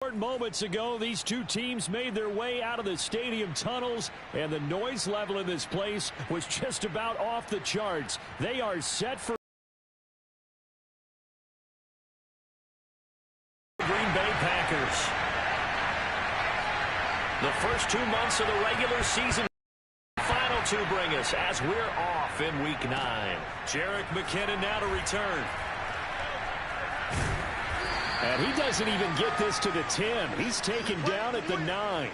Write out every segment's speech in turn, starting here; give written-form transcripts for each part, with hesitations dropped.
Moments ago, these two teams made their way out of the stadium tunnels, and the noise level in this place was just about off the charts. They are set for Green Bay Packers. The first 2 months of the regular season, final two bring us as we're off in Week 9. Jerick McKinnon now to return. And he doesn't even get this to the 10. He's taken down at the 9.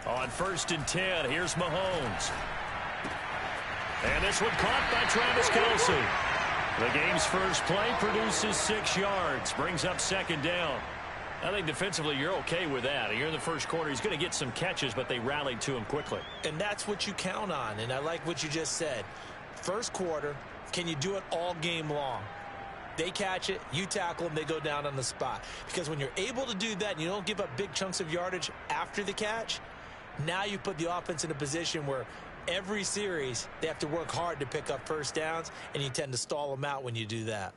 On 1st and 10, here's Mahomes. And this one caught by Travis Kelce. The game's first play produces 6 yards, brings up 2nd down. I think defensively you're okay with that. You're in the first quarter. He's going to get some catches, but they rallied to him quickly. And that's what you count on, and I like what you just said. First quarter, can you do it all game long? They catch it, you tackle them, they go down on the spot. Because when you're able to do that and you don't give up big chunks of yardage after the catch, now you put the offense in a position where every series they have to work hard to pick up first downs, and you tend to stall them out when you do that.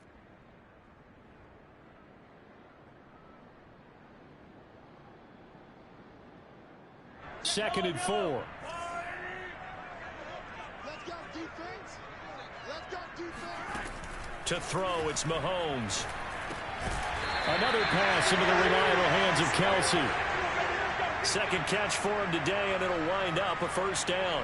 Second and 4. Let's go defense. Let's go defense. To throw, it's Mahomes. Another pass into the reliable hands of Kelce. Second catch for him today, and it'll wind up a first down.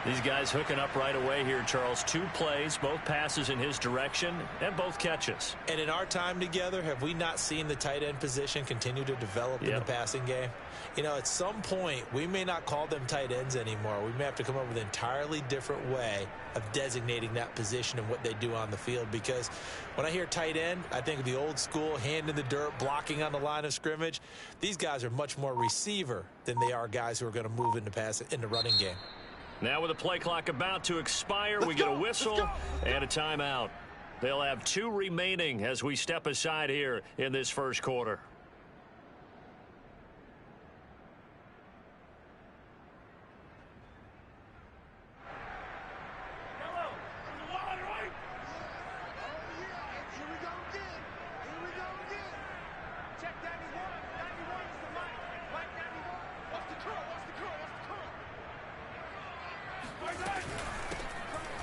These guys hooking up right away here, Charles. 2 plays, both passes in his direction, and both catches. And in our time together, have we not seen the tight end position continue to develop in the passing game? You know, at some point, we may not call them tight ends anymore. We may have to come up with an entirely different way of designating that position and what they do on the field. Because when I hear tight end, I think of the old school, hand in the dirt, blocking on the line of scrimmage. These guys are much more receiver than they are guys who are going to move into in the running game. Now with the play clock about to expire, we get a whistle and a timeout. They'll have 2 remaining as we step aside here in this first quarter.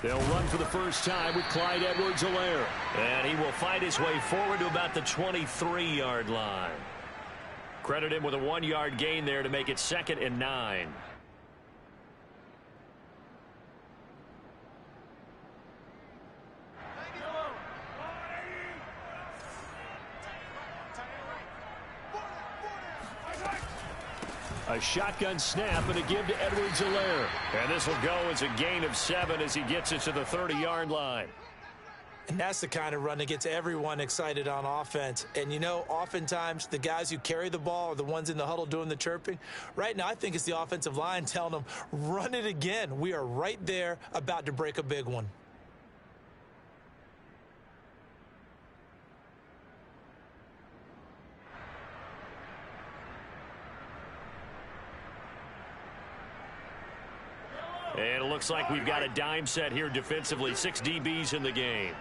They'll run for the first time with Clyde Edwards-Helaire. And he will fight his way forward to about the 23-yard line. Credit him with a 1-yard gain there to make it 2nd and 9. A shotgun snap and a give to Edwards-Helaire. And this will go as a gain of 7 as he gets it to the 30-yard line. And that's the kind of run that gets everyone excited on offense. And, you know, oftentimes the guys who carry the ball are the ones in the huddle doing the chirping. Right now, I think it's the offensive line telling them, run it again. We are right there about to break a big one. And it looks like we've got a dime set here defensively. 6 DBs in the game.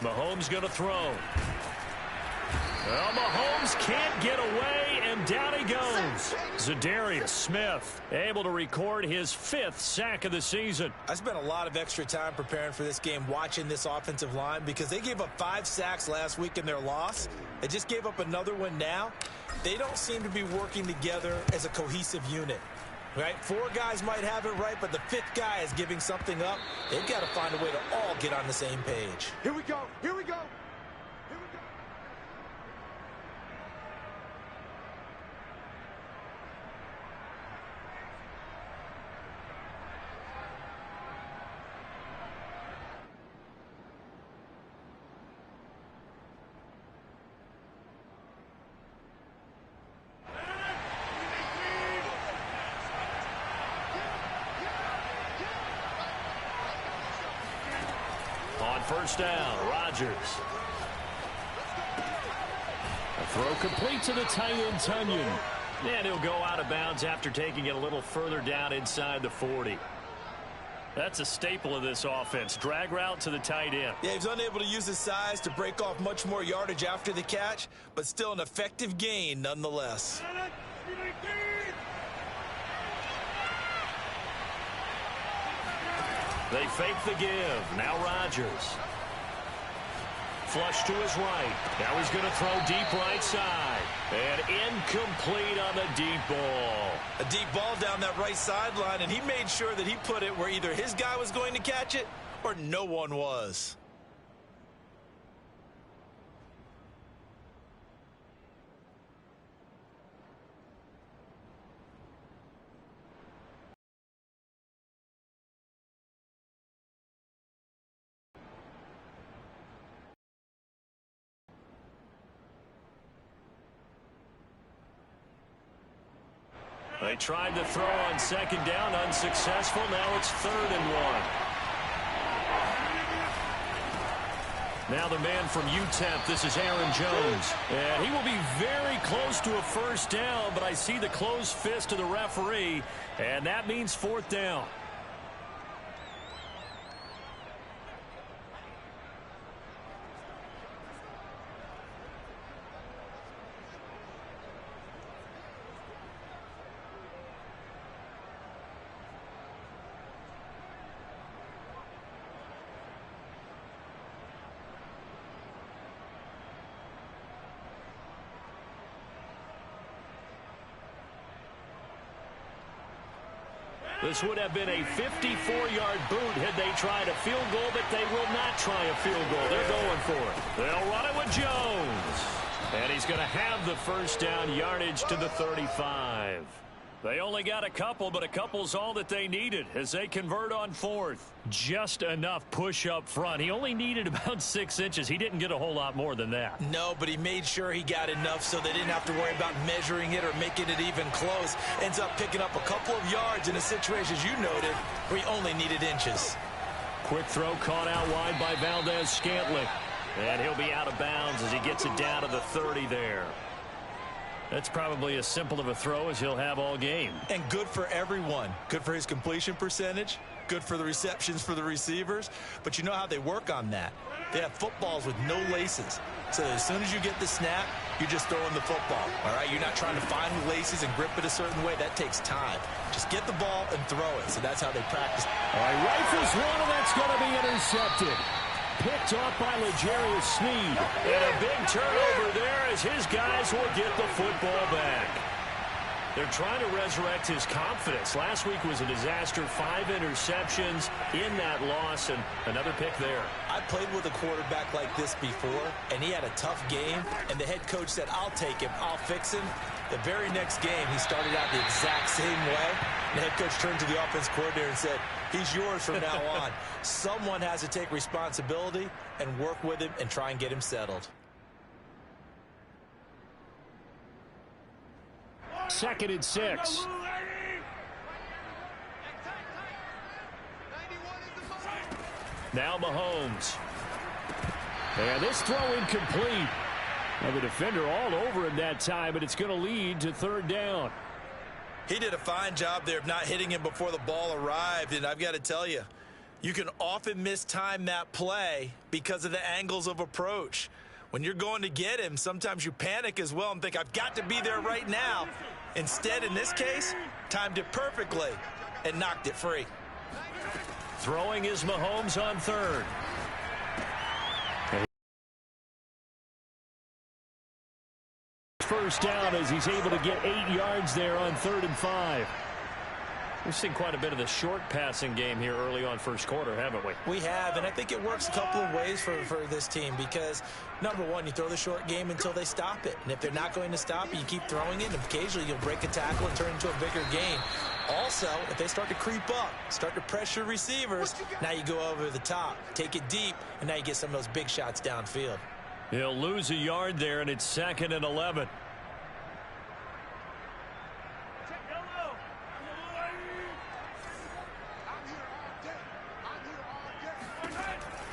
Mahomes going to throw. Well, Mahomes can't get away, and down he goes. Zadarius Smith able to record his 5th sack of the season. I spent a lot of extra time preparing for this game, watching this offensive line, because they gave up 5 sacks last week in their loss. They just gave up another one now. They don't seem to be working together as a cohesive unit. Right? 4 guys might have it right, but the 5th guy is giving something up. They've got to find a way to all get on the same page. Here we go. Here we go. on first down. Rodgers. A throw complete to the tight end, Tunyon. And he'll go out of bounds after taking it a little further down inside the 40. That's a staple of this offense. Drag route to the tight end. Yeah, he's unable to use his size to break off much more yardage after the catch, but still an effective gain nonetheless. They fake the give. Now Rodgers. Flush to his right. Now he's going to throw deep right side. And incomplete on the deep ball. A deep ball down that right sideline, and he made sure that he put it where either his guy was going to catch it or no one was. They tried to throw on second down, unsuccessful. Now it's 3rd and 1. Now the man from UTEP, this is Aaron Jones. And he will be very close to a first down, but I see the closed fist of the referee, and that means 4th down. This would have been a 54-yard boot had they tried a field goal, but they will not try a field goal. They're going for it. They'll run it with Jones. And he's going to have the first down, yardage to the 35. They only got a couple, but a couple's all that they needed as they convert on 4th. Just enough push up front. He only needed about 6 inches. He didn't get a whole lot more than that. No, but he made sure he got enough so they didn't have to worry about measuring it or making it even close. Ends up picking up a couple of yards in a situation, as you noted, where he only needed inches. Quick throw caught out wide by Valdez-Scantling. And he'll be out of bounds as he gets it down to the 30 there. That's probably as simple of a throw as he'll have all game. And good for everyone. Good for his completion percentage. Good for the receptions for the receivers. But you know how they work on that. They have footballs with no laces. So as soon as you get the snap, you're just throwing the football. All right, you're not trying to find the laces and grip it a certain way. That takes time. Just get the ball and throw it. So that's how they practice. All right, rifles one, and that's going to be intercepted. Picked off by L'Jarius Sneed. And a big turnover there as his guys will get the football back. They're trying to resurrect his confidence. Last week was a disaster. 5 interceptions in that loss, and another pick there. I played with a quarterback like this before, and he had a tough game, and the head coach said, I'll take him, I'll fix him. The very next game, he started out the exact same way. The head coach turned to the offense coordinator and said, he's yours from now on. Someone has to take responsibility and work with him and try and get him settled. 2nd and 6. Now Mahomes. And this throw incomplete. And the defender all over him that time, but it's going to lead to 3rd down. He did a fine job there of not hitting him before the ball arrived, and I've got to tell you, you can often mistime that play because of the angles of approach. When you're going to get him, sometimes you panic as well and think, I've got to be there right now. Instead, in this case, timed it perfectly and knocked it free. Throwing is Mahomes on 3rd. First down as he's able to get 8 yards there on 3rd and 5. We've seen quite a bit of the short passing game here early on first quarter, haven't we? We have, and I think it works a couple of ways for this team because, number one, you throw the short game until they stop it. And if they're not going to stop it, you keep throwing it, and occasionally you'll break a tackle and turn it into a bigger gain. Also, if they start to creep up, start to pressure receivers, now you go over the top, take it deep, and now you get some of those big shots downfield. He'll lose a yard there, and it's 2nd and 11.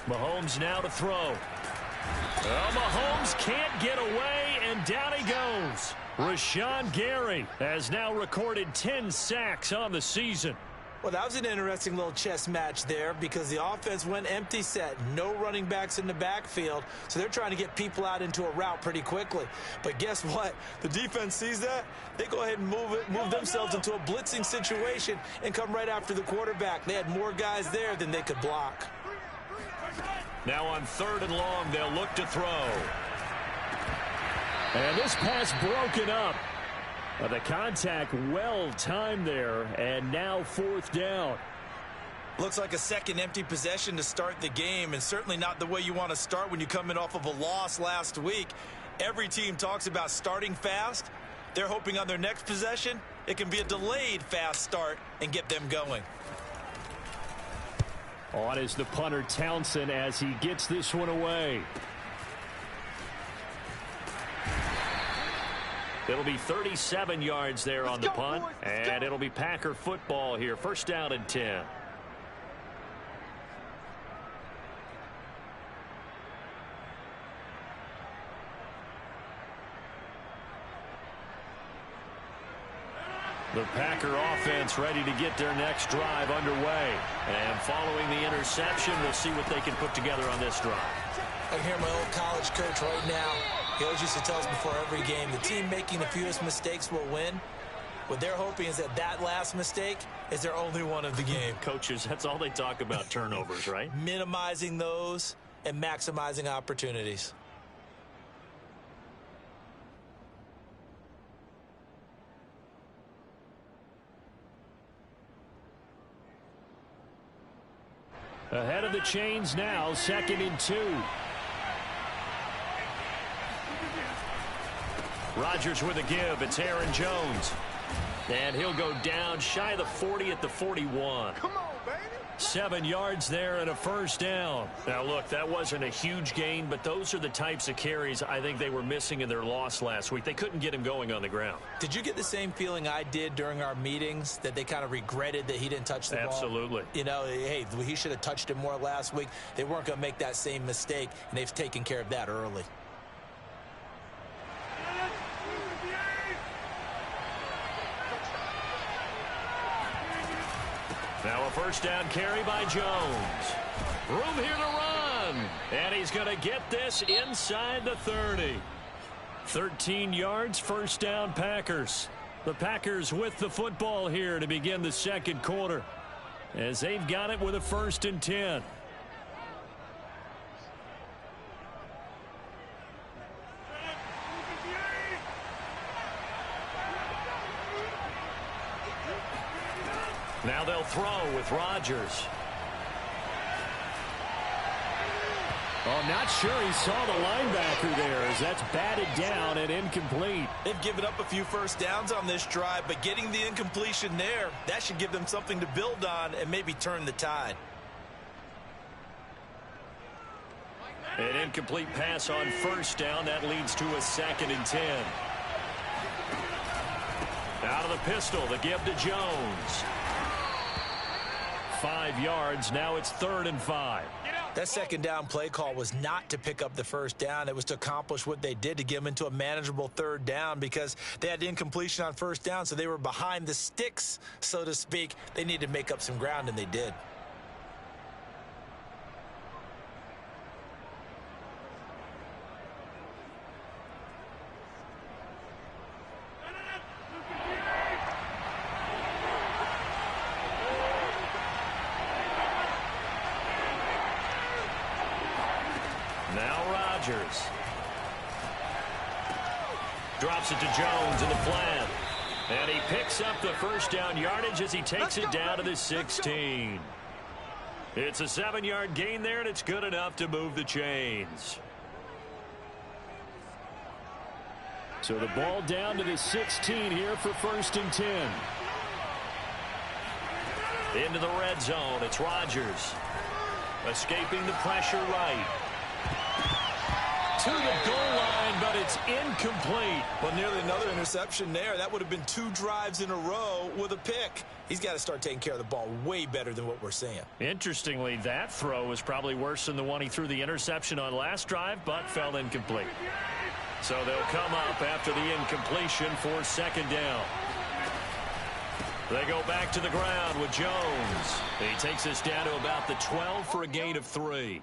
Mahomes now to throw. Well, Mahomes can't get away, and down he goes. Rashawn Gary has now recorded 10 sacks on the season. Well, that was an interesting little chess match there because the offense went empty set. No running backs in the backfield, so they're trying to get people out into a route pretty quickly. But guess what? The defense sees that. They go ahead and move themselves into a blitzing situation and come right after the quarterback. They had more guys there than they could block. Now on 3rd and long, they'll look to throw. And this pass broken up. The contact well timed there, and now 4th down. Looks like a second empty possession to start the game, and certainly not the way you want to start when you're coming off of a loss last week. Every team talks about starting fast. They're hoping on their next possession, it can be a delayed fast start and get them going. On is the punter Townsend as he gets this one away. It'll be 37 yards there on the punt, and it'll be Packer football here. 1st down and 10. The Packer offense ready to get their next drive underway. And following the interception, we'll see what they can put together on this drive. I can hear my old college coach right now. He always used to tell us before every game, the team making the fewest mistakes will win. What they're hoping is that that last mistake is their only one of the game. Coaches, that's all they talk about, turnovers, right? Minimizing those and maximizing opportunities. Ahead of the chains now, 2nd and 2. Rodgers with a give. It's Aaron Jones. And he'll go down shy of the 40 at the 41. Come on, baby. 7 yards there and a 1st down. Now, look, that wasn't a huge gain, but those are the types of carries I think they were missing in their loss last week. They couldn't get him going on the ground. Did you get the same feeling I did during our meetings, that they kind of regretted that he didn't touch the ball? Absolutely. You know, hey, he should have touched it more last week. They weren't going to make that same mistake, and they've taken care of that early. Now a 1st down carry by Jones. Room here to run. And he's going to get this inside the 30. 13 yards, 1st down Packers. The Packers with the football here to begin the 2nd quarter, as they've got it with a 1st and 10. Now they'll throw with Rodgers. Oh, not sure he saw the linebacker there as that's batted down and incomplete. They've given up a few 1st downs on this drive, but getting the incompletion there, that should give them something to build on and maybe turn the tide. An incomplete pass on 1st down. That leads to a 2nd and 10. Out of the pistol, the give to Jones. 5 yards. Now it's 3rd and 5. That 2nd down play call was not to pick up the 1st down. It was to accomplish what they did, to get them into a manageable 3rd down, because they had incompletion on 1st down, so they were behind the sticks, so to speak. They needed to make up some ground, and they did. Drops it to Jones in the flat. And he picks up the 1st down yardage as he takes it down to the 16. It's a 7-yard gain there, and it's good enough to move the chains. So the ball down to the 16 here for 1st and 10. Into the red zone. It's Rodgers. Escaping the pressure right. To the goal line. line, but it's incomplete. Well, nearly another interception there. That would have been 2 drives in a row with a pick. He's got to start taking care of the ball way better than what we're seeing. Interestingly, that throw was probably worse than the one he threw the interception on last drive, but fell incomplete. So they'll come up after the incompletion for 2nd down. They go back to the ground with Jones. He takes us down to about the 12 for a gain of 3.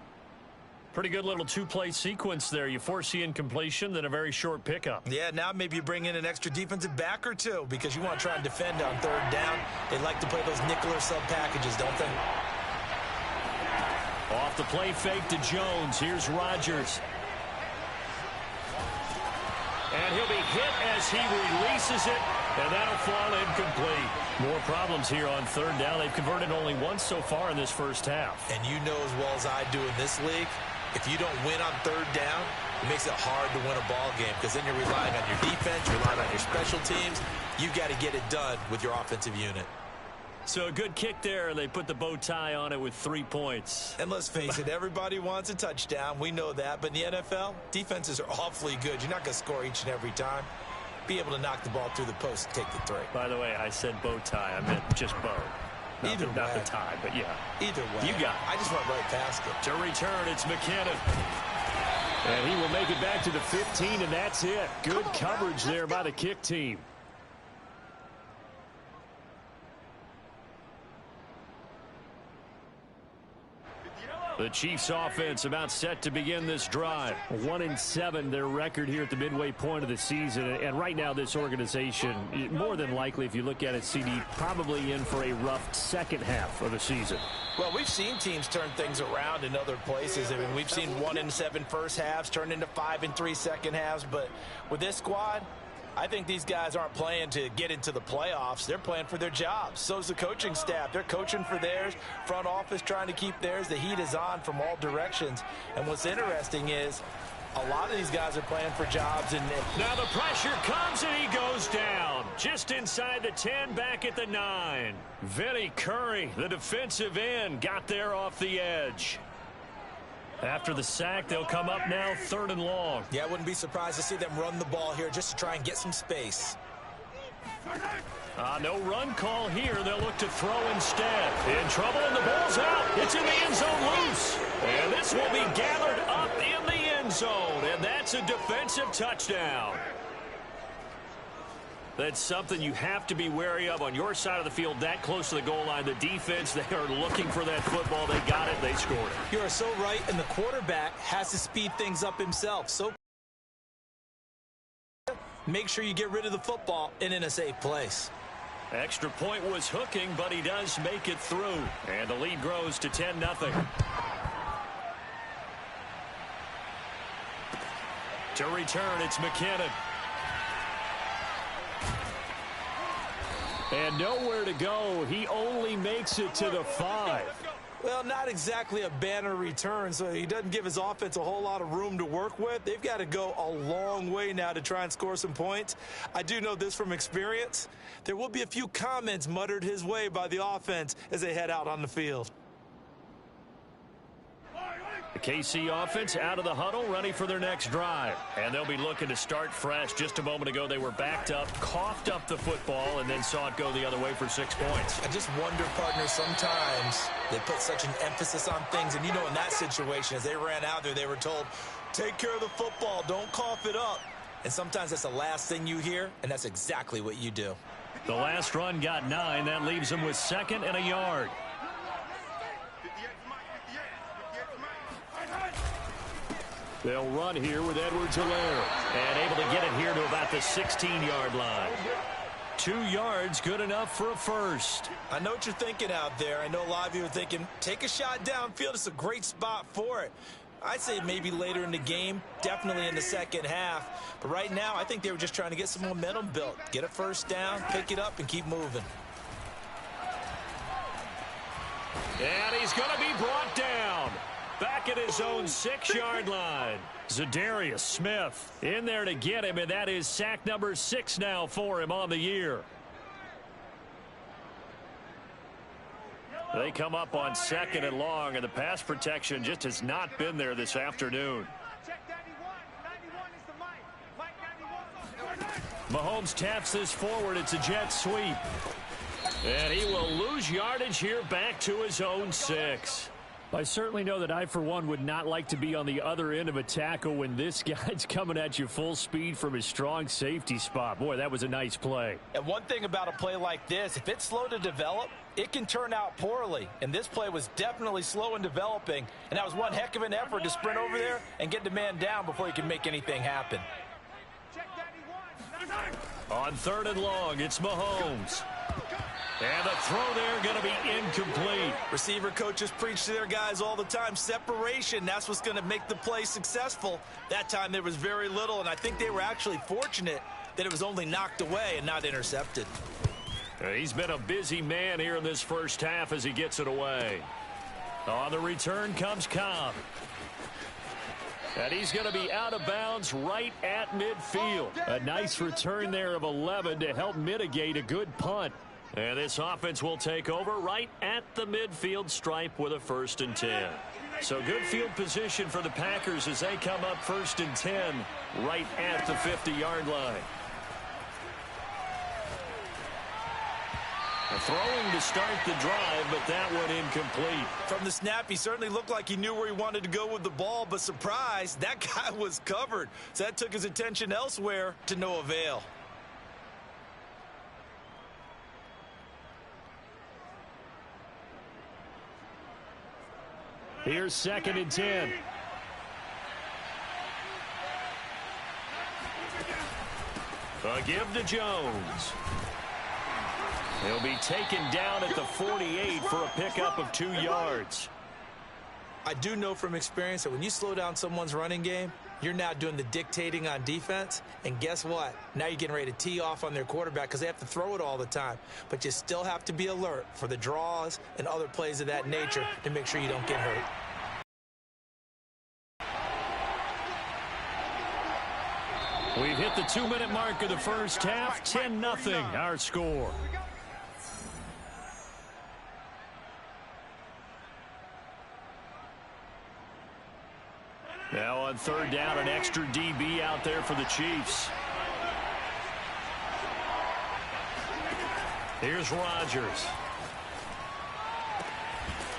Pretty good little 2-play sequence there. You force the incompletion, then a very short pickup. Yeah, now maybe you bring in an extra defensive back or 2 because you want to try and defend on 3rd down. They like to play those nickel or sub packages, don't they? Off the play fake to Jones. Here's Rodgers. And he'll be hit as he releases it, and that'll fall incomplete. More problems here on 3rd down. They've converted only once so far in this first half. And you know as well as I do in this league, if you don't win on 3rd down, it makes it hard to win a ball game because then you're relying on your defense, you're relying on your special teams. You've got to get it done with your offensive unit. So a good kick there, and they put the bow tie on it with 3 points. And let's face it, everybody wants a touchdown. We know that. But in the NFL, defenses are awfully good. You're not going to score each and every time. Be able to knock the ball through the post and take the 3. By the way, I said bow tie. I meant just bow. Not the tie, but yeah. Either way. You got it. I just went right past it. To return, it's McKinnon. And he will make it back to the 15, and that's it. Good coverage there by the kick team. The Chiefs offense about set to begin this drive. 1-7 their record here at the midway point of the season. And right now this organization, more than likely if you look at it, CD, probably in for a rough second half of the season. Well, we've seen teams turn things around in other places. I mean, we've seen 1-7 first halves turn into 5-3 second halves. But with this squad, I think these guys aren't playing to get into the playoffs. They're playing for their jobs. So's the coaching staff. They're coaching for theirs. Front office trying to keep theirs. The heat is on from all directions. And what's interesting is a lot of these guys are playing for jobs. And now the pressure comes and he goes down. Just inside the 10, back at the 9. Vinny Curry, the defensive end, got there off the edge. After the sack, they'll come up now 3rd and long. Yeah, I wouldn't be surprised to see them run the ball here just to try and get some space. No run call here. They'll look to throw instead. In trouble, and the ball's out. It's in the end zone loose. And this will be gathered up in the end zone. And that's a defensive touchdown. That's something you have to be wary of on your side of the field, that close to the goal line. The defense, they are looking for that football. They got it. They scored it. You are so right, and the quarterback has to speed things up himself. So make sure you get rid of the football and in a safe place. Extra point was hooking, but he does make it through. And the lead grows to 10-0. To return, it's McKinnon. And nowhere to go. He only makes it to the 5. Well, not exactly a banner return, so he doesn't give his offense a whole lot of room to work with. They've got to go a long way now to try and score some points. I do know this from experience. There will be a few comments muttered his way by the offense as they head out on the field. The KC offense out of the huddle, ready for their next drive. And they'll be looking to start fresh. Just a moment ago, they were backed up, coughed up the football, and then saw it go the other way for 6 points. I just wonder, partner, sometimes they put such an emphasis on things. And, you know, in that situation, as they ran out there, they were told, take care of the football, don't cough it up. And sometimes that's the last thing you hear, and that's exactly what you do. The last run got 9. That leaves them with 2nd and a yard. They'll run here with Edwards-Helaire. And able to get it here to about the 16-yard line. 2 yards, good enough for a first. I know what you're thinking out there. I know a lot of you are thinking, take a shot downfield. It's a great spot for it. I'd say maybe later in the game, definitely in the second half. But right now, I think they were just trying to get some momentum built. Get a first down, pick it up, and keep moving. And he's going to be brought down. Back at his own 6-yard line. Zadarius Smith in there to get him, and that is sack number 6 now for him on the year. They come up on 2nd and long, and the pass protection just has not been there this afternoon. Check 91. 91 is the mic. Mahomes taps this forward. It's a jet sweep. And he will lose yardage here back to his own 6. I certainly know that I, for one, would not like to be on the other end of a tackle when this guy's coming at you full speed from his strong safety spot. Boy, that was a nice play. And one thing about a play like this, if it's slow to develop, it can turn out poorly. And this play was definitely slow in developing. And that was one heck of an effort to sprint over there and get the man down before he can make anything happen. On 3rd and long, it's Mahomes. And the throw there going to be incomplete. Receiver coaches preach to their guys all the time. Separation, that's what's going to make the play successful. That time there was very little, and I think they were actually fortunate that it was only knocked away and not intercepted. He's been a busy man here in this first half as he gets it away. On the return comes Cobb. And he's going to be out of bounds right at midfield. A nice return there of 11 to help mitigate a good punt. And this offense will take over right at the midfield stripe with a 1st and 10. So good field position for the Packers as they come up 1st and 10 right at the 50-yard line. Throwing to start the drive, but that one incomplete. From the snap, he certainly looked like he knew where he wanted to go with the ball, but surprise, that guy was covered. So that took his attention elsewhere to no avail. Here's 2nd and 10. A give to Jones. He'll be taken down at the 48 for a pickup of 2 yards. I do know from experience that when you slow down someone's running game, you're now doing the dictating on defense. And guess what? Now you're getting ready to tee off on their quarterback because they have to throw it all the time. But you still have to be alert for the draws and other plays of that nature to make sure you don't get hurt. We've hit the 2-minute mark of the first half. 10-0 our score. Now on 3rd down, an extra DB out there for the Chiefs. Here's Rodgers.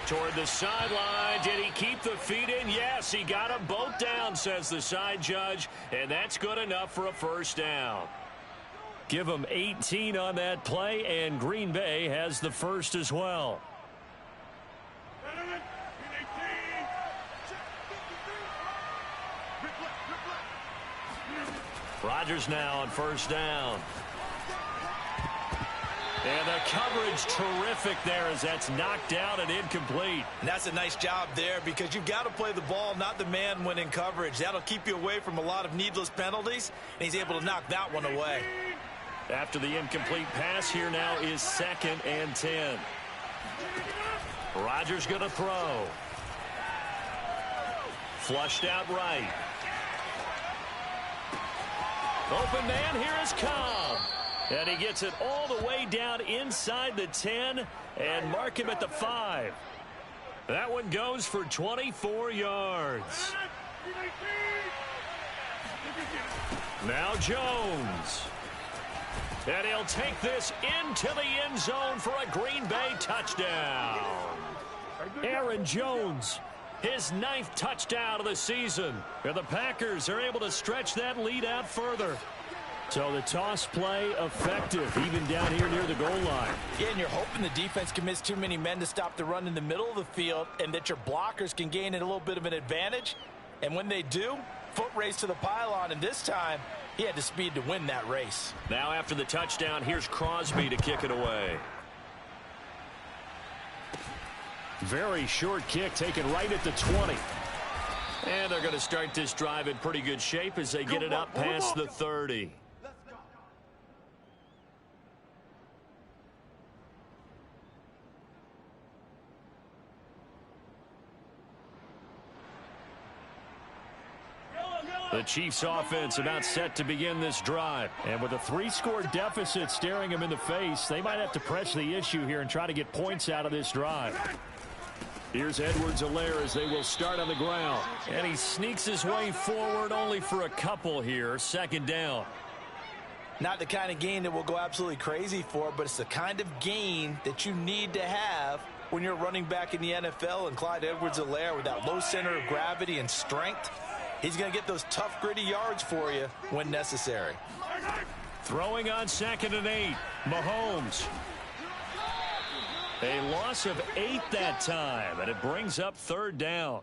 Toward the sideline. Did he keep the feet in? Yes, he got them both down, says the side judge. And that's good enough for a 1st down. Give him 18 on that play, and Green Bay has the 1st as well. Rodgers now on 1st down. And the coverage terrific there as that's knocked out and incomplete. And that's a nice job there because you've got to play the ball, not the man when in coverage. That'll keep you away from a lot of needless penalties, and he's able to knock that one away. After the incomplete pass, here now is 2nd and 10. Rodgers going to throw. Flushed out right. Open man, here is Cobb. And he gets it all the way down inside the 10 and mark him at the 5. That one goes for 24 yards. Now Jones. And he'll take this into the end zone for a Green Bay touchdown. Aaron Jones, his 9th touchdown of the season. And the Packers are able to stretch that lead out further. So the toss play effective, even down here near the goal line. Yeah, and you're hoping the defense commits too many men to stop the run in the middle of the field and that your blockers can gain a little bit of an advantage. And when they do, foot race to the pylon, and this time he had the speed to win that race. Now after the touchdown, here's Crosby to kick it away. Very short kick taken right at the 20. And they're going to start this drive in pretty good shape as they get it up past the 30. The Chiefs offense about set to begin this drive. And with a 3-score deficit staring them in the face, they might have to press the issue here and try to get points out of this drive. Here's Edwards-Helaire as they will start on the ground. And he sneaks his way forward only for a couple here. 2nd down. Not the kind of gain that we'll go absolutely crazy for, but it's the kind of gain that you need to have when you're running back in the NFL. And Clyde Edwards-Helaire, with that low center of gravity and strength, he's going to get those tough, gritty yards for you when necessary. Throwing on 2nd and 8, Mahomes. A loss of 8 that time, and it brings up 3rd down.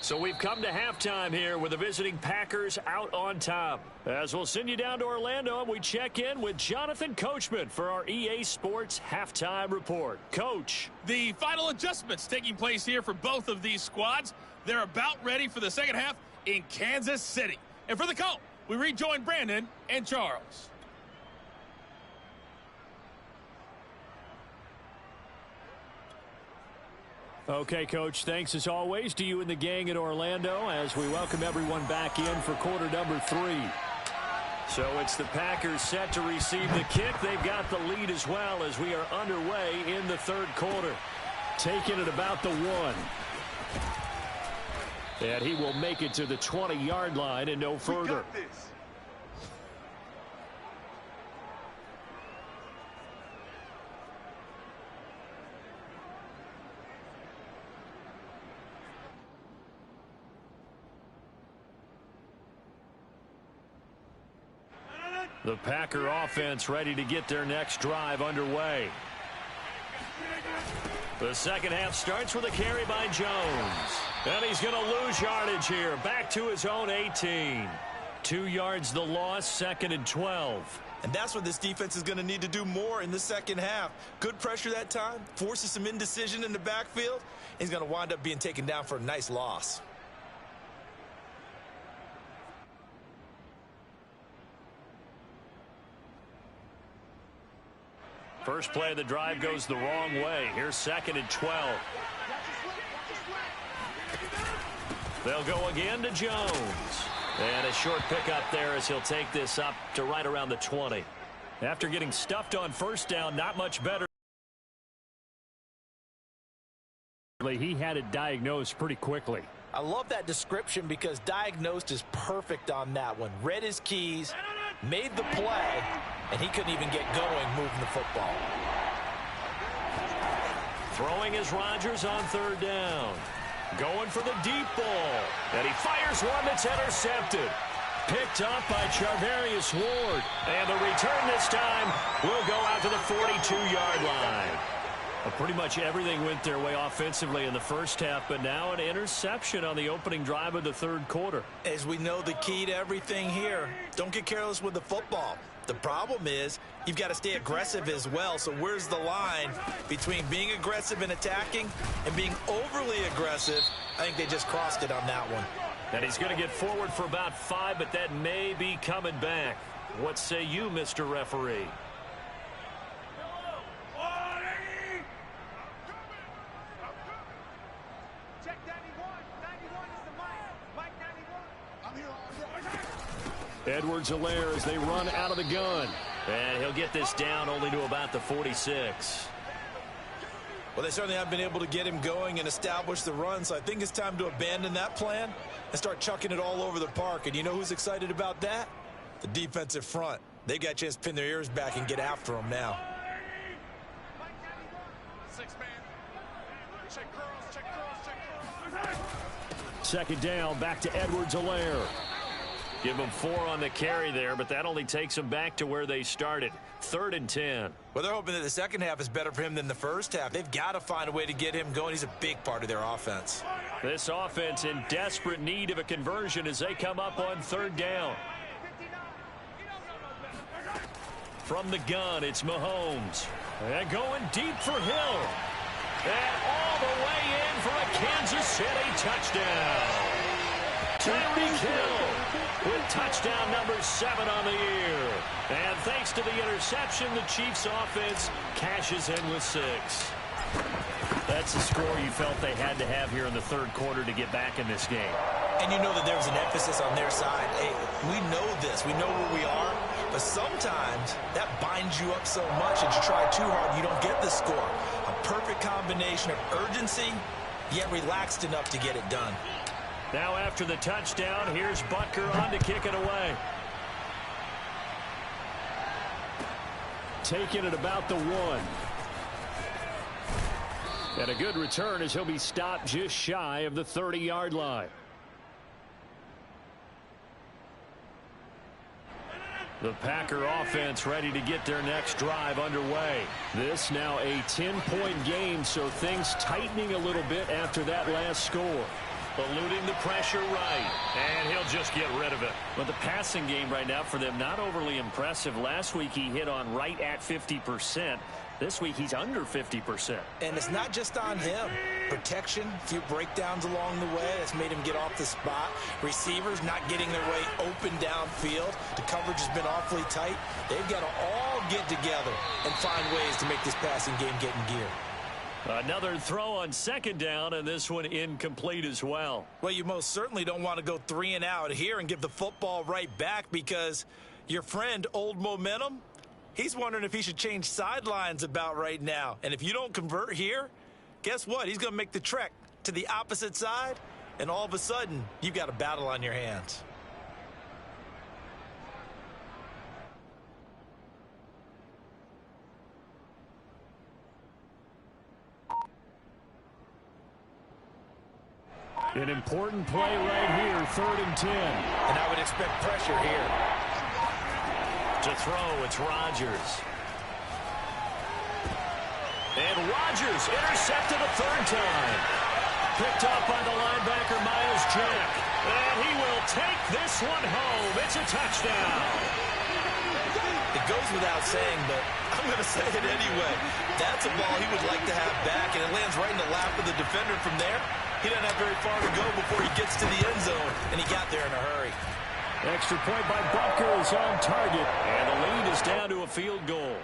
So we've come to halftime here with the visiting Packers out on top. As we'll send you down to Orlando, and we check in with Jonathan Coachman for our EA Sports Halftime Report. Coach. The final adjustments taking place here for both of these squads. They're about ready for the second half in Kansas City. And for the call, we rejoin Brandon and Charles. Okay, Coach, thanks as always to you and the gang in Orlando as we welcome everyone back in for quarter number 3. So it's the Packers set to receive the kick. They've got the lead as well as we are underway in the 3rd quarter. Taking it about the 1. And he will make it to the 20-yard line and no further. The Packer offense ready to get their next drive underway. The second half starts with a carry by Jones. And he's going to lose yardage here. Back to his own 18. 2 yards the loss, 2nd and 12. And that's what this defense is going to need to do more in the second half. Good pressure that time, forces some indecision in the backfield. He's going to wind up being taken down for a nice loss. First play of the drive goes the wrong way. Here's 2nd and 12. They'll go again to Jones. And a short pickup there as he'll take this up to right around the 20. After getting stuffed on 1st down, not much better. He had it diagnosed pretty quickly. I love that description because diagnosed is perfect on that one. Read his keys, made the play, and he couldn't even get going moving the football. Throwing is Rodgers on 3rd down. Going for the deep ball. And he fires one that's intercepted. Picked up by Charvarius Ward. And the return this time will go out to the 42-yard line. Pretty much everything went their way offensively in the first half, but now an interception on the opening drive of the 3rd quarter. As we know, the key to everything here, don't get careless with the football. The problem is you've got to stay aggressive as well. So where's the line between being aggressive and attacking and being overly aggressive? I think they just crossed it on that one. And he's going to get forward for about 5, but that may be coming back. What say you, Mr. Referee? Edwards-Helaire as they run out of the gun. And he'll get this down only to about the 46. Well, they certainly haven't been able to get him going and establish the run, so I think it's time to abandon that plan and start chucking it all over the park. And you know who's excited about that? The defensive front. They got a chance to pin their ears back and get after him now. Second down, back to Edwards-Helaire. Give them 4 on the carry there, but that only takes them back to where they started. 3rd and 10. Well, they're hoping that the second half is better for him than the first half. They've got to find a way to get him going. He's a big part of their offense. This offense in desperate need of a conversion as they come up on 3rd down. From the gun, it's Mahomes. And going deep for Hill. And all the way in for a Kansas City touchdown. Tyreek Hill with touchdown number 7 on the year. And thanks to the interception, the Chiefs offense cashes in with 6. That's the score you felt they had to have here in the 3rd quarter to get back in this game. And you know that there was an emphasis on their side. Hey, we know this. We know where we are. But sometimes that binds you up so much that you try too hard, you don't get the score. A perfect combination of urgency, yet relaxed enough to get it done. Now after the touchdown, here's Butker on to kick it away. Taking it about the 1. And a good return as he'll be stopped just shy of the 30-yard line. The Packer offense ready to get their next drive underway. This now a 10-point game, so things tightening a little bit after that last score. Eluding the pressure right, and he'll just get rid of it. But the passing game right now for them, not overly impressive. Last week he hit on right at 50%. This week he's under 50%. And it's not just on him. Protection, a few breakdowns along the way. That's made him get off the spot. Receivers not getting their way open downfield. The coverage has been awfully tight. They've got to all get together and find ways to make this passing game get in gear. Another throw on second down, and this one incomplete as well. Well, you most certainly don't want to go 3 and out here and give the football right back, because your friend, Old Momentum, he's wondering if he should change sidelines about right now. And if you don't convert here, guess what? He's going to make the trek to the opposite side, and all of a sudden, you've got a battle on your hands. An important play right here, 3rd and 10. And I would expect pressure here. To throw, it's Rodgers. And Rodgers intercepted a 3rd time. Picked up by the linebacker, Miles Jack. And he will take this one home. It's a touchdown. It goes without saying, but I'm going to say it anyway. That's a ball he would like to have back, and it lands right in the lap of the defender from there. He doesn't have very far to go before he gets to the end zone, and he got there in a hurry. Extra point by Butker is on target, and the lead is down to a field goal.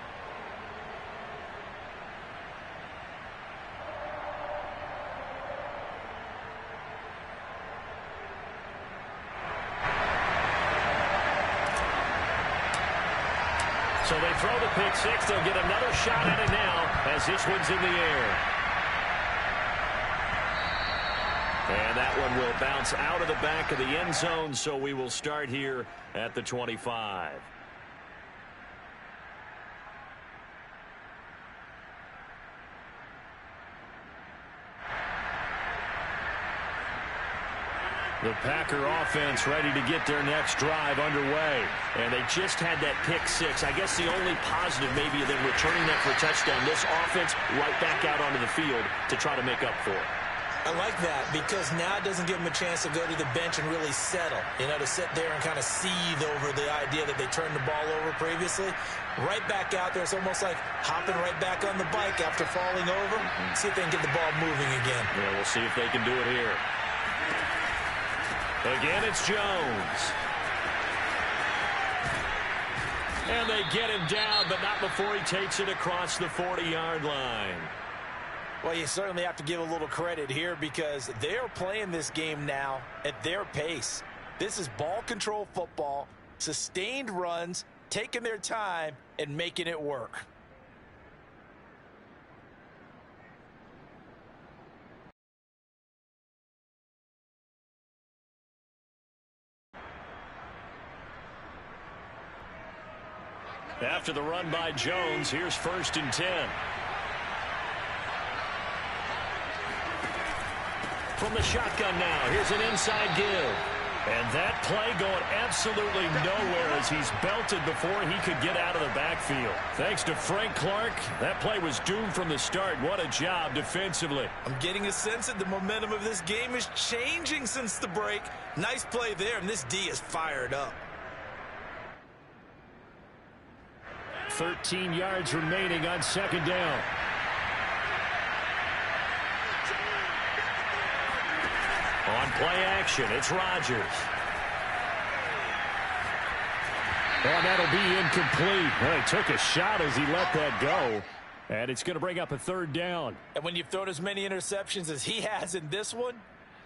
So they throw the pick six. They'll get another shot at it now as this one's in the air. And that one will bounce out of the back of the end zone, so we will start here at the 25. The Packer offense ready to get their next drive underway. And they just had that pick six. I guess the only positive maybe than returning that for a touchdown. This offense right back out onto the field to try to make up for it. I like that, because now it doesn't give them a chance to go to the bench and really settle. You know, to sit there and kind of seethe over the idea that they turned the ball over previously. Right back out there. It's almost like hopping right back on the bike after falling over. See if they can get the ball moving again. Yeah, we'll see if they can do it here. Again, it's Jones. And they get him down, but not before he takes it across the 40-yard line. Well, you certainly have to give a little credit here, because they are playing this game now at their pace. This is ball control football, sustained runs, taking their time, and making it work. After the run by Jones, here's 1st and 10. From the shotgun now, here's an inside give. And that play going absolutely nowhere as he's belted before he could get out of the backfield. Thanks to Frank Clark, that play was doomed from the start. What a job defensively. I'm getting a sense that the momentum of this game is changing since the break. Nice play there, and this D is fired up. 13 yards remaining on 2nd down. On play action, it's Rodgers. And that'll be incomplete. Well, he took a shot as he let that go. And it's going to bring up a 3rd down. And when you've thrown as many interceptions as he has in this one,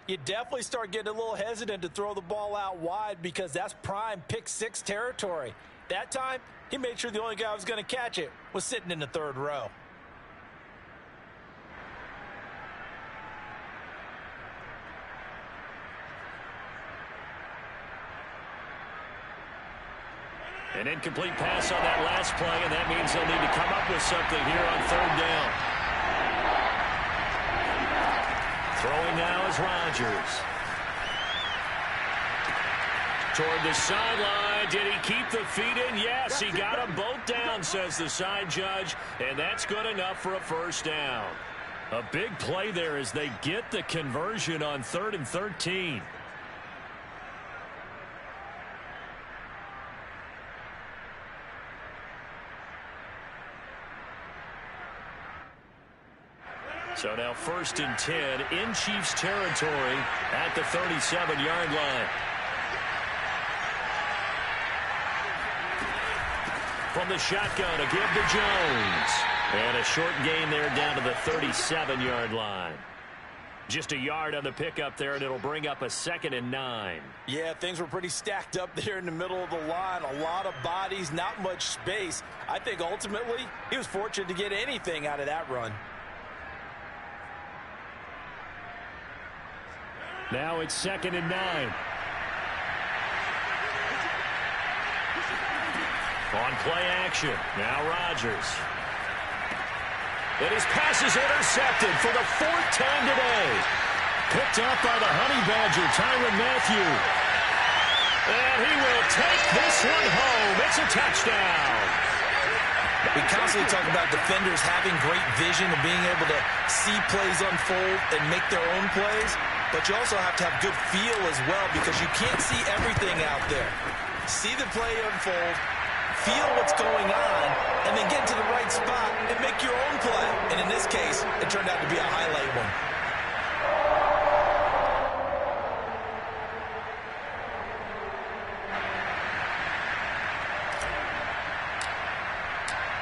You definitely start getting a little hesitant to throw the ball out wide because that's prime pick six territory. That time, he made sure the only guy who was going to catch it was sitting in the third row. An incomplete pass on that last play, and that means they'll need to come up with something here on third down. Throwing now is Rodgers. Toward the sideline. Did he keep the feet in? Yes, he got them both down, says the side judge, and that's good enough for a first down. A big play there as they get the conversion on 3rd and 13. So now 1st and 10 in Chiefs territory at the 37-yard line. From the shotgun, a give to Jones. And a short gain there down to the 37-yard line. Just a yard on the pickup there, and it'll bring up a 2nd and 9. Yeah, things were pretty stacked up there in the middle of the line. A lot of bodies, not much space. I think ultimately he was fortunate to get anything out of that run. Now it's 2nd and 9. On play action. Now Rodgers. And his pass is intercepted for the 4th time today. Picked up by the Honey Badger, Tyrann Mathieu. And he will take this one home. It's a touchdown. We constantly talk about defenders having great vision and being able to see plays unfold and make their own plays. But you also have to have good feel as well because you can't see everything out there. See the play unfold, feel what's going on, and then get to the right spot and make your own play. And in this case, it turned out to be a highlight one.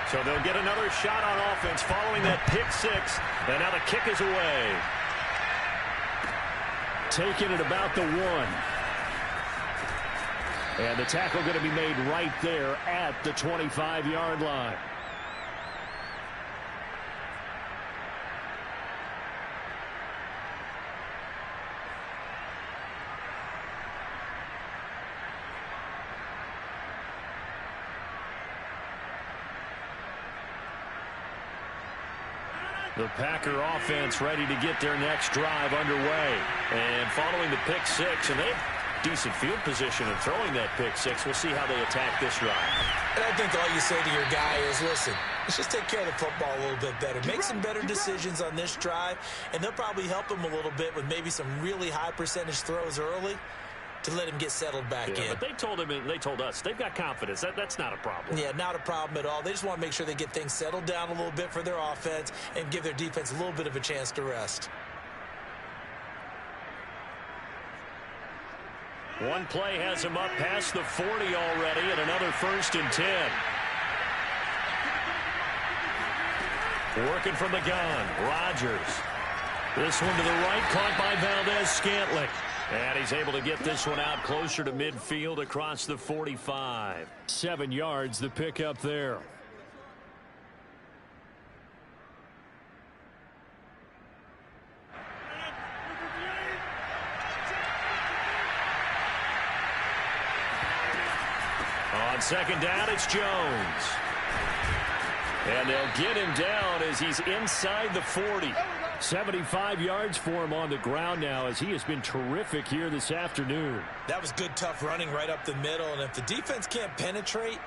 So they'll get another shot on offense following that pick six. And now the kick is away. Taking it about the 1. And the tackle going to be made right there at the 25-yard line. The Packer offense ready to get their next drive underway. And following the pick six, and they have decent field position in throwing that pick six. We'll see how they attack this drive. And I think all you say to your guy is, listen, let's just take care of the football a little bit better. Make some better decisions on this drive, and they'll probably help him a little bit with maybe some really high percentage throws early to let him get settled back in. But they told him, and they told us, they've got confidence. That's not a problem. Yeah, not a problem at all. They just want to make sure they get things settled down a little bit for their offense and give their defense a little bit of a chance to rest. One play has him up past the 40 already, and another 1st and 10. Working from the gun, Rodgers. This one to the right, caught by Valdez-Scantling. And he's able to get this one out closer to midfield across the 45. 7 yards, the pickup there. On 2nd down, it's Jones. And they'll get him down as he's inside the 40. 75 yards for him on the ground now as he has been terrific here this afternoon. That was good, tough running right up the middle. And if the defense can't penetrate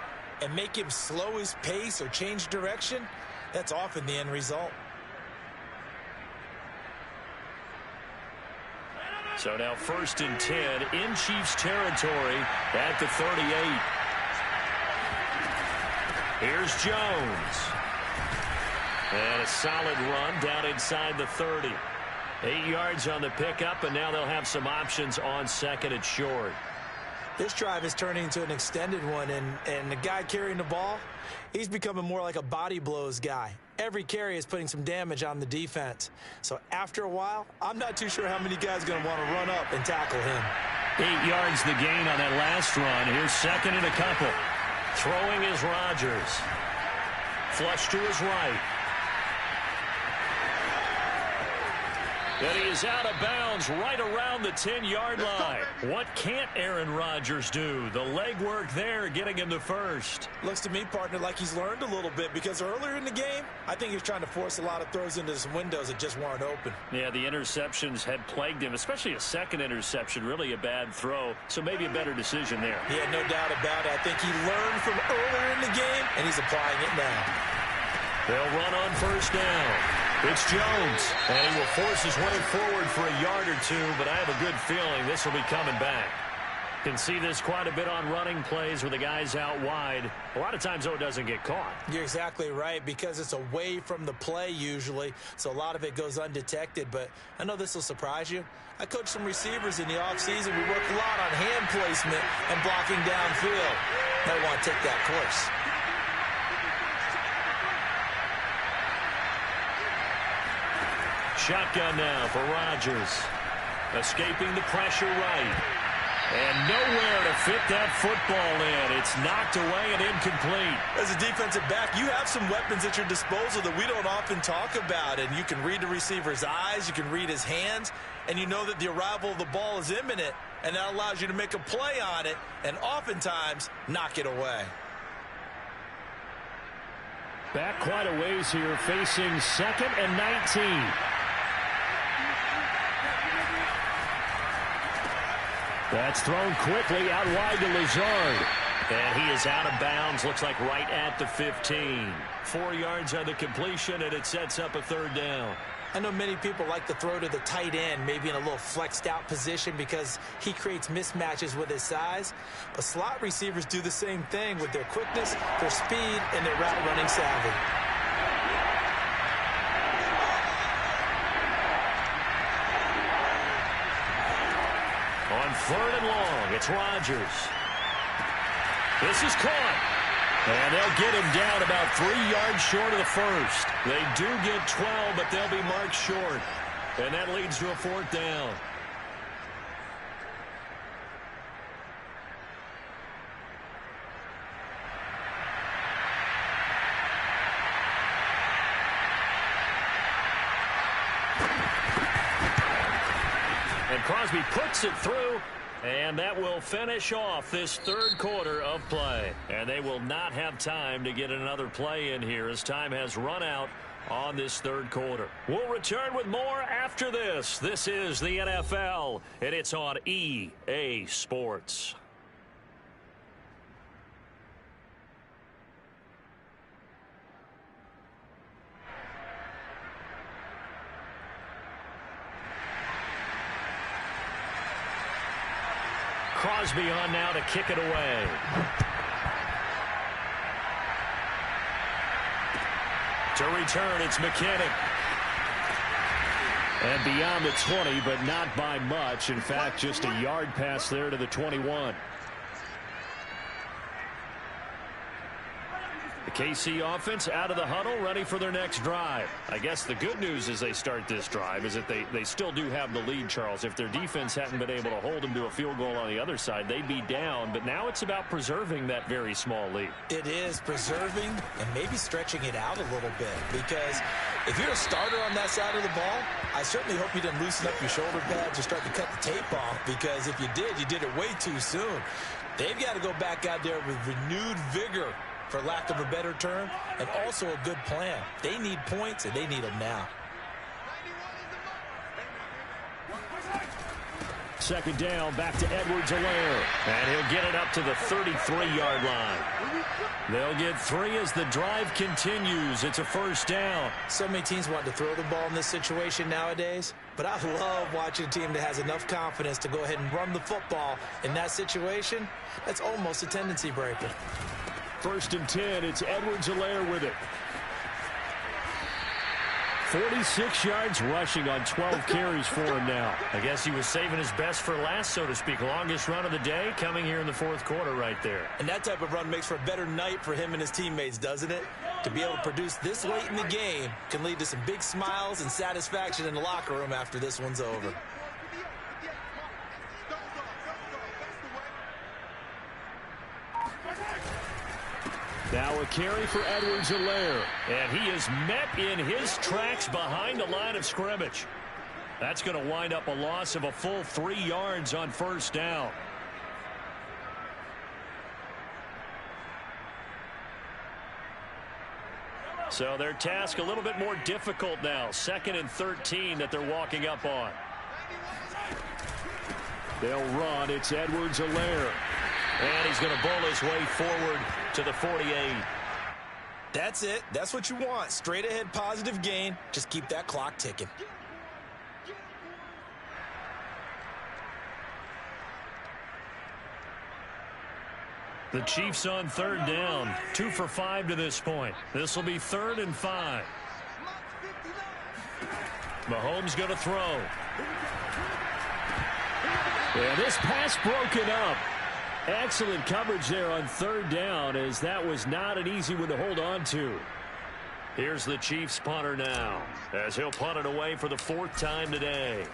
and make him slow his pace or change direction, that's often the end result. So now 1st and 10 in Chiefs territory at the 38. Here's Jones. And a solid run down inside the 30. 8 yards on the pickup, and now they'll have some options on 2nd and short. This drive is turning into an extended one, and the guy carrying the ball, he's becoming more like a body blows guy. Every carry is putting some damage on the defense. So after a while, I'm not too sure how many guys are going to want to run up and tackle him. 8 yards the gain on that last run. Here's second and a couple. Throwing is Rodgers. Flush to his right. And he is out of bounds right around the 10-yard line. What can't Aaron Rodgers do? The legwork there getting him to first. Looks to me, partner, like he's learned a little bit, because earlier in the game, I think he was trying to force a lot of throws into some windows that just weren't open. Yeah, the interceptions had plagued him, especially a second interception, really a bad throw. So maybe a better decision there. Yeah, no doubt about it. I think he learned from earlier in the game, and he's applying it now. They'll run on first down. It's Jones, and he will force his way forward for a yard or two, but I have a good feeling this will be coming back. Can see this quite a bit on running plays where the guy's out wide. A lot of times, though, it doesn't get caught. You're exactly right, because it's away from the play usually, so a lot of it goes undetected, but I know this will surprise you. I coached some receivers in the offseason. We work a lot on hand placement and blocking downfield. Might want to take that course. Shotgun now for Rodgers. Escaping the pressure right. And nowhere to fit that football in. It's knocked away and incomplete. As a defensive back, you have some weapons at your disposal that we don't often talk about. And you can read the receiver's eyes, you can read his hands, and you know that the arrival of the ball is imminent. And that allows you to make a play on it and oftentimes knock it away. Back quite a ways here, facing 2nd and 19. That's thrown quickly out wide to Lazard. And he is out of bounds, looks like right at the 15. 4 yards on the completion, and it sets up a third down. I know many people like to throw to the tight end, maybe in a little flexed out position because he creates mismatches with his size. But slot receivers do the same thing with their quickness, their speed, and their route running savvy. On 3rd and long, it's Rodgers. This is caught. And they'll get him down about 3 yards short of the first. They do get 12, but they'll be marked short. And that leads to a 4th down. And Crosby puts it through. And that will finish off this 3rd quarter of play. And they will not have time to get another play in here as time has run out on this 3rd quarter. We'll return with more after this. This is the NFL, and it's on EA Sports. Crosby on now to kick it away. To return, it's McKinnon. And beyond the 20, but not by much. In fact, just a yard pass there to the 21. The KC offense out of the huddle, ready for their next drive. I guess the good news as they start this drive is that they still do have the lead, Charles. If their defense hadn't been able to hold them to a field goal on the other side, they'd be down. But now it's about preserving that very small lead. It is preserving and maybe stretching it out a little bit, because if you're a starter on that side of the ball, I certainly hope you didn't loosen up your shoulder pads or start to cut the tape off, because if you did, you did it way too soon. They've got to go back out there with renewed vigor, for lack of a better term, and also a good plan. They need points, and they need them now. 2nd down, back to Edwards-Helaire. And he'll get it up to the 33-yard line. They'll get 3 as the drive continues. It's a 1st down. So many teams want to throw the ball in this situation nowadays, but I love watching a team that has enough confidence to go ahead and run the football in that situation. That's almost a tendency breaker. 1st and 10, it's Edwards-Helaire with it. 46 yards rushing on 12 carries for him now. I guess he was saving his best for last, so to speak. Longest run of the day coming here in the fourth quarter right there. And that type of run makes for a better night for him and his teammates, doesn't it? To be able to produce this late in the game can lead to some big smiles and satisfaction in the locker room after this one's over. Now a carry for Edwards-Helaire. And he is met in his tracks behind the line of scrimmage. That's going to wind up a loss of a full 3 yards on first down. So their task a little bit more difficult now. 2nd and 13 that they're walking up on. They'll run. It's Edwards-Helaire. And he's going to bowl his way forward to the 48. That's it. That's what you want. Straight ahead positive gain. Just keep that clock ticking. The Chiefs on 3rd down. 2 for 5 to this point. This will be 3rd and 5. Mahomes going to throw. And this pass broken up. Excellent coverage there on 3rd down, as that was not an easy one to hold on to. Here's the Chiefs punter now, as he'll punt it away for the 4th time today.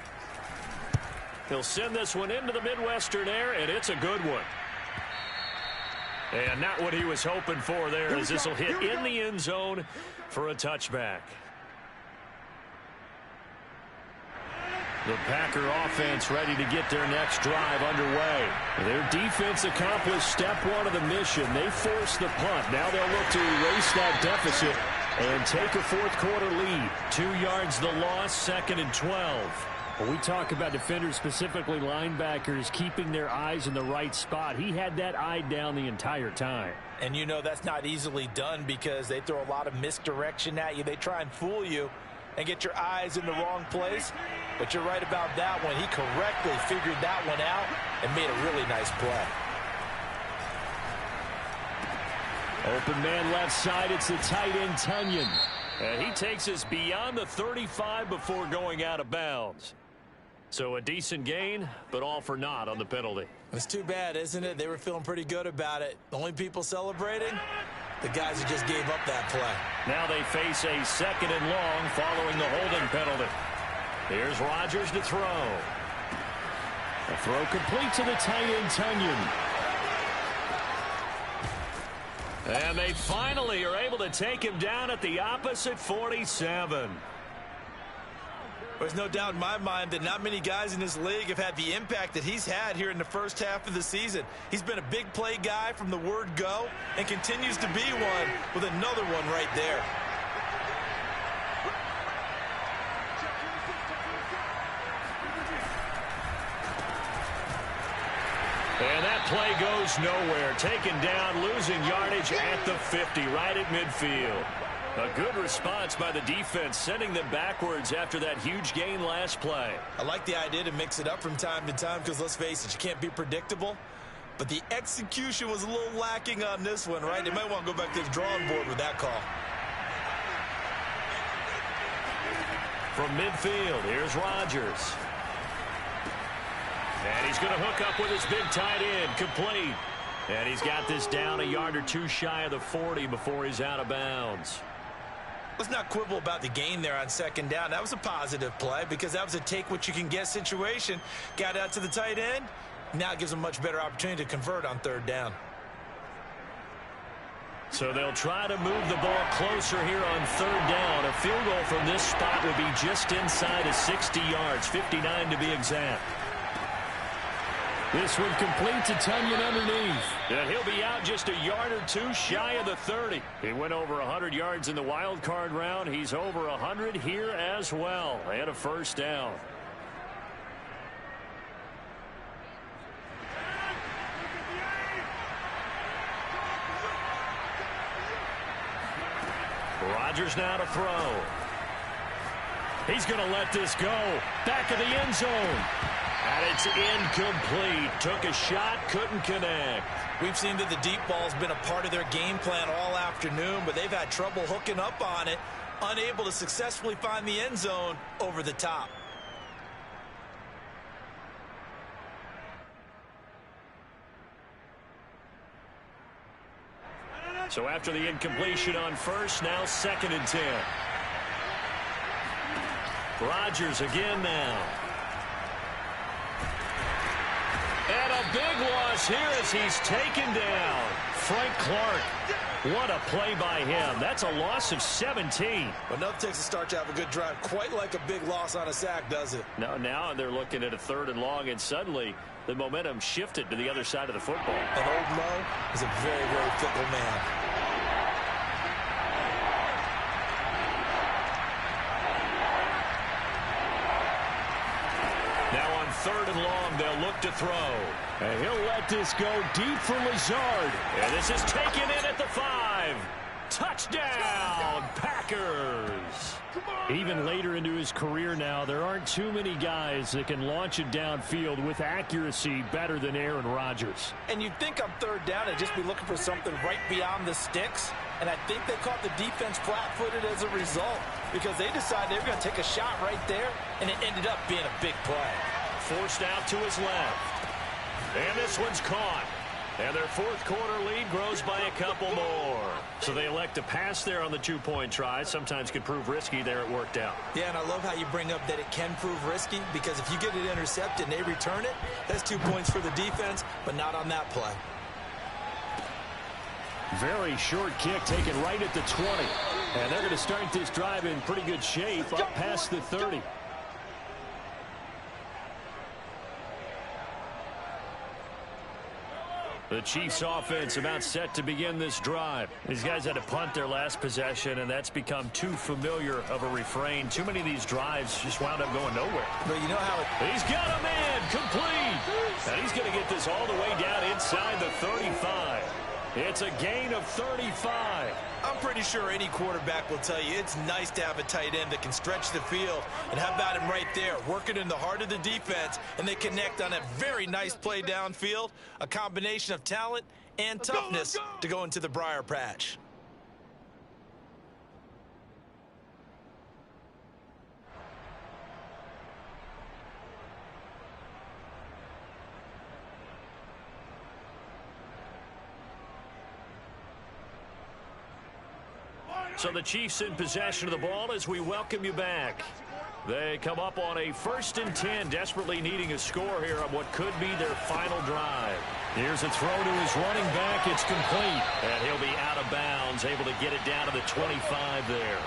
He'll send this one into the Midwestern air, and it's a good one. And not what he was hoping for there, as this will hit in the end zone for a touchback. The Packer offense ready to get their next drive underway. Their defense accomplished step 1 of the mission. They forced the punt. Now they'll look to erase that deficit and take a 4th quarter lead. 2 yards the loss, 2nd and 12. When we talk about defenders, specifically linebackers, keeping their eyes in the right spot, he had that eye down the entire time. And you know that's not easily done because they throw a lot of misdirection at you. They try and fool you and get your eyes in the wrong place. But you're right about that one. He correctly figured that one out and made a really nice play. Open man left side. It's the tight end, Tunyon. And he takes us beyond the 35 before going out of bounds. So a decent gain, but all for naught on the penalty. It's too bad, isn't it? They were feeling pretty good about it. The only people celebrating, the guys who just gave up that play. Now they face a 2nd and long following the holding penalty. Here's Rodgers to throw. A throw complete to the tight end, Tunyon. And they finally are able to take him down at the opposite 47. There's no doubt in my mind that not many guys in this league have had the impact that he's had here in the first half of the season. He's been a big play guy from the word go and continues to be one with another one right there. And that play goes nowhere. Taken down, losing yardage at the 50, right at midfield. A good response by the defense, sending them backwards after that huge gain last play. I like the idea to mix it up from time to time because, let's face it, you can't be predictable. But the execution was a little lacking on this one, right? They might want to go back to the drawing board with that call. From midfield, here's Rodgers. And he's going to hook up with his big tight end, complete. And he's got this down a yard or two shy of the 40 before he's out of bounds. Let's not quibble about the gain there on 2nd down. That was a positive play because that was a take-what-you-can-get situation. Got out to the tight end. Now it gives them a much better opportunity to convert on 3rd down. So they'll try to move the ball closer here on 3rd down. A field goal from this spot would be just inside of 60 yards, 59 to be exact. This one complete to Tunyon underneath. And he'll be out just a yard or two shy of the 30. He went over 100 yards in the wild card round. He's over 100 here as well. And a first down. Rodgers now to throw. He's going to let this go. Back of the end zone. And it's incomplete. Took a shot, couldn't connect. We've seen that the deep ball's been a part of their game plan all afternoon, but they've had trouble hooking up on it. unable to successfully find the end zone over the top. So after the incompletion on first, now 2nd and 10. Rodgers again now. And a big loss here as he's taken down. Frank Clark. What a play by him. That's a loss of 17. Well, nothing takes a start to have a good drive. Quite like a big loss on a sack, does it? Now they're looking at a 3rd and long, and suddenly the momentum shifted to the other side of the football. And old Mo is a very, very fickle man. Now on 3rd and long, they'll look to throw. And he'll let this go deep for Lazard. And this is taken in at the 5. Touchdown, Packers. Even later into his career now, there aren't too many guys that can launch it downfield with accuracy better than Aaron Rodgers. And you'd think on 3rd down and just be looking for something right beyond the sticks. And I think they caught the defense flat-footed as a result because they decided they were going to take a shot right there, and it ended up being a big play. Forced out to his left. And this one's caught. And their 4th quarter lead grows by a couple more. So they elect to pass there on the 2-point try. Sometimes could prove risky. There it worked out. Yeah, and I love how you bring up that it can prove risky because if you get it intercepted and they return it, that's 2 points for the defense, but not on that play. Very short kick taken right at the 20. And they're going to start this drive in pretty good shape up past the 30. The Chiefs offense about set to begin this drive. These guys had to punt their last possession, and that's become too familiar of a refrain. Too many of these drives just wound up going nowhere. But you know how he's got a man complete. And he's going to get this all the way down inside the 35. It's a gain of 35. I'm pretty sure any quarterback will tell you it's nice to have a tight end that can stretch the field. And how about him right there, working in the heart of the defense, and they connect on a very nice play downfield, a combination of talent and toughness to go into the briar patch. So the Chiefs in possession of the ball as we welcome you back. They come up on a 1st and 10, desperately needing a score here on what could be their final drive. Here's a throw to his running back. It's complete. And he'll be out of bounds, able to get it down to the 25 there.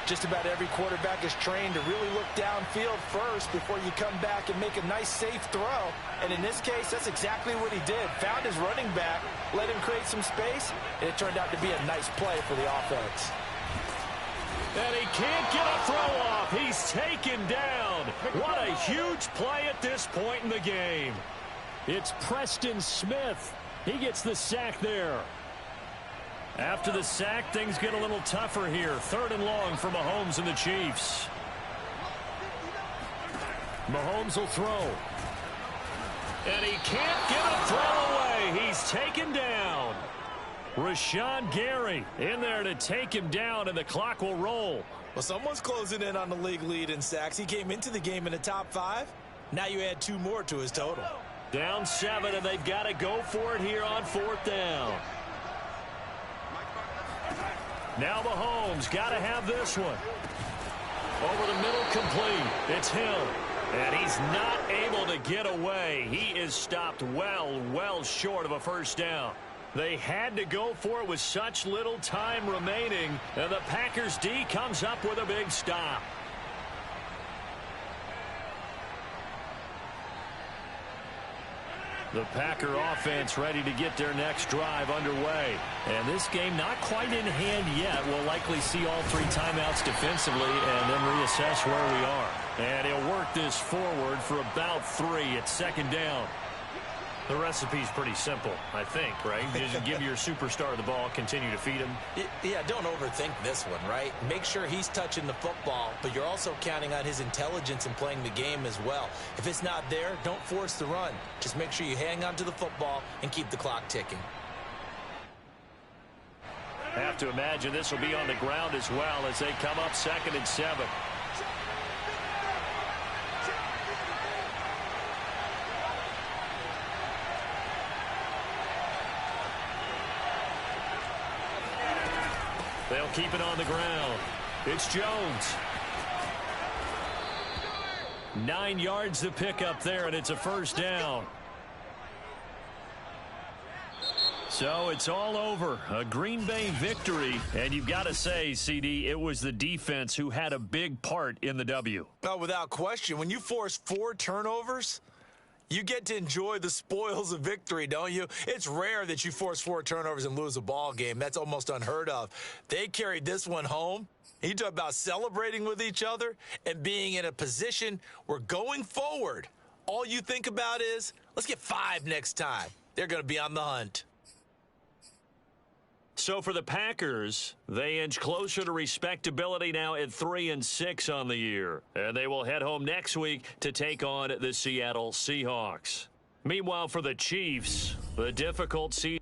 Just about every quarterback is trained to really look downfield first before you come back and make a nice, safe throw. And in this case, that's exactly what he did. Found his running back, let him create some space, and it turned out to be a nice play for the offense. And he can't get a throw off. He's taken down. What a huge play at this point in the game. It's Preston Smith. He gets the sack there. After the sack, things get a little tougher here. 3rd and long for Mahomes and the Chiefs. Mahomes will throw. And he can't get a throw away. He's taken down. Rashawn Gary in there to take him down, and the clock will roll. Well, someone's closing in on the league lead in sacks. He came into the game in the top 5. Now you add 2 more to his total. Down 7, and they've got to go for it here on 4th down. Now Mahomes got to have this one. Over the middle, complete. It's him. And he's not able to get away. He is stopped well short of a 1st down. They had to go for it with such little time remaining. And the Packers D comes up with a big stop. The Packer offense ready to get their next drive underway. And this game not quite in hand yet. We'll likely see all 3 timeouts defensively and then reassess where we are. And he'll work this forward for about 3. It's 2nd down. The recipe's pretty simple, I think, right? Just give your superstar the ball, continue to feed him. Yeah, don't overthink this one, right? Make sure he's touching the football, but you're also counting on his intelligence in playing the game as well. If it's not there, don't force the run. Just make sure you hang on to the football and keep the clock ticking. Have to imagine this will be on the ground as well as they come up 2nd and 7. They'll keep it on the ground. It's Jones. 9 yards to pick up there, and it's a first down. So it's all over. A Green Bay victory. And you've got to say, CD, it was the defense who had a big part in the W. Oh, without question. When you force 4 turnovers, you get to enjoy the spoils of victory, don't you? It's rare that you force 4 turnovers and lose a ball game. That's almost unheard of. They carried this one home. You talk about celebrating with each other and being in a position where going forward, all you think about is, let's get 5 next time. They're going to be on the hunt. So for the Packers, they inch closer to respectability now at 3-6 on the year. And they will head home next week to take on the Seattle Seahawks. Meanwhile, for the Chiefs, the difficult season.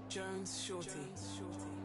Jones, Shorty.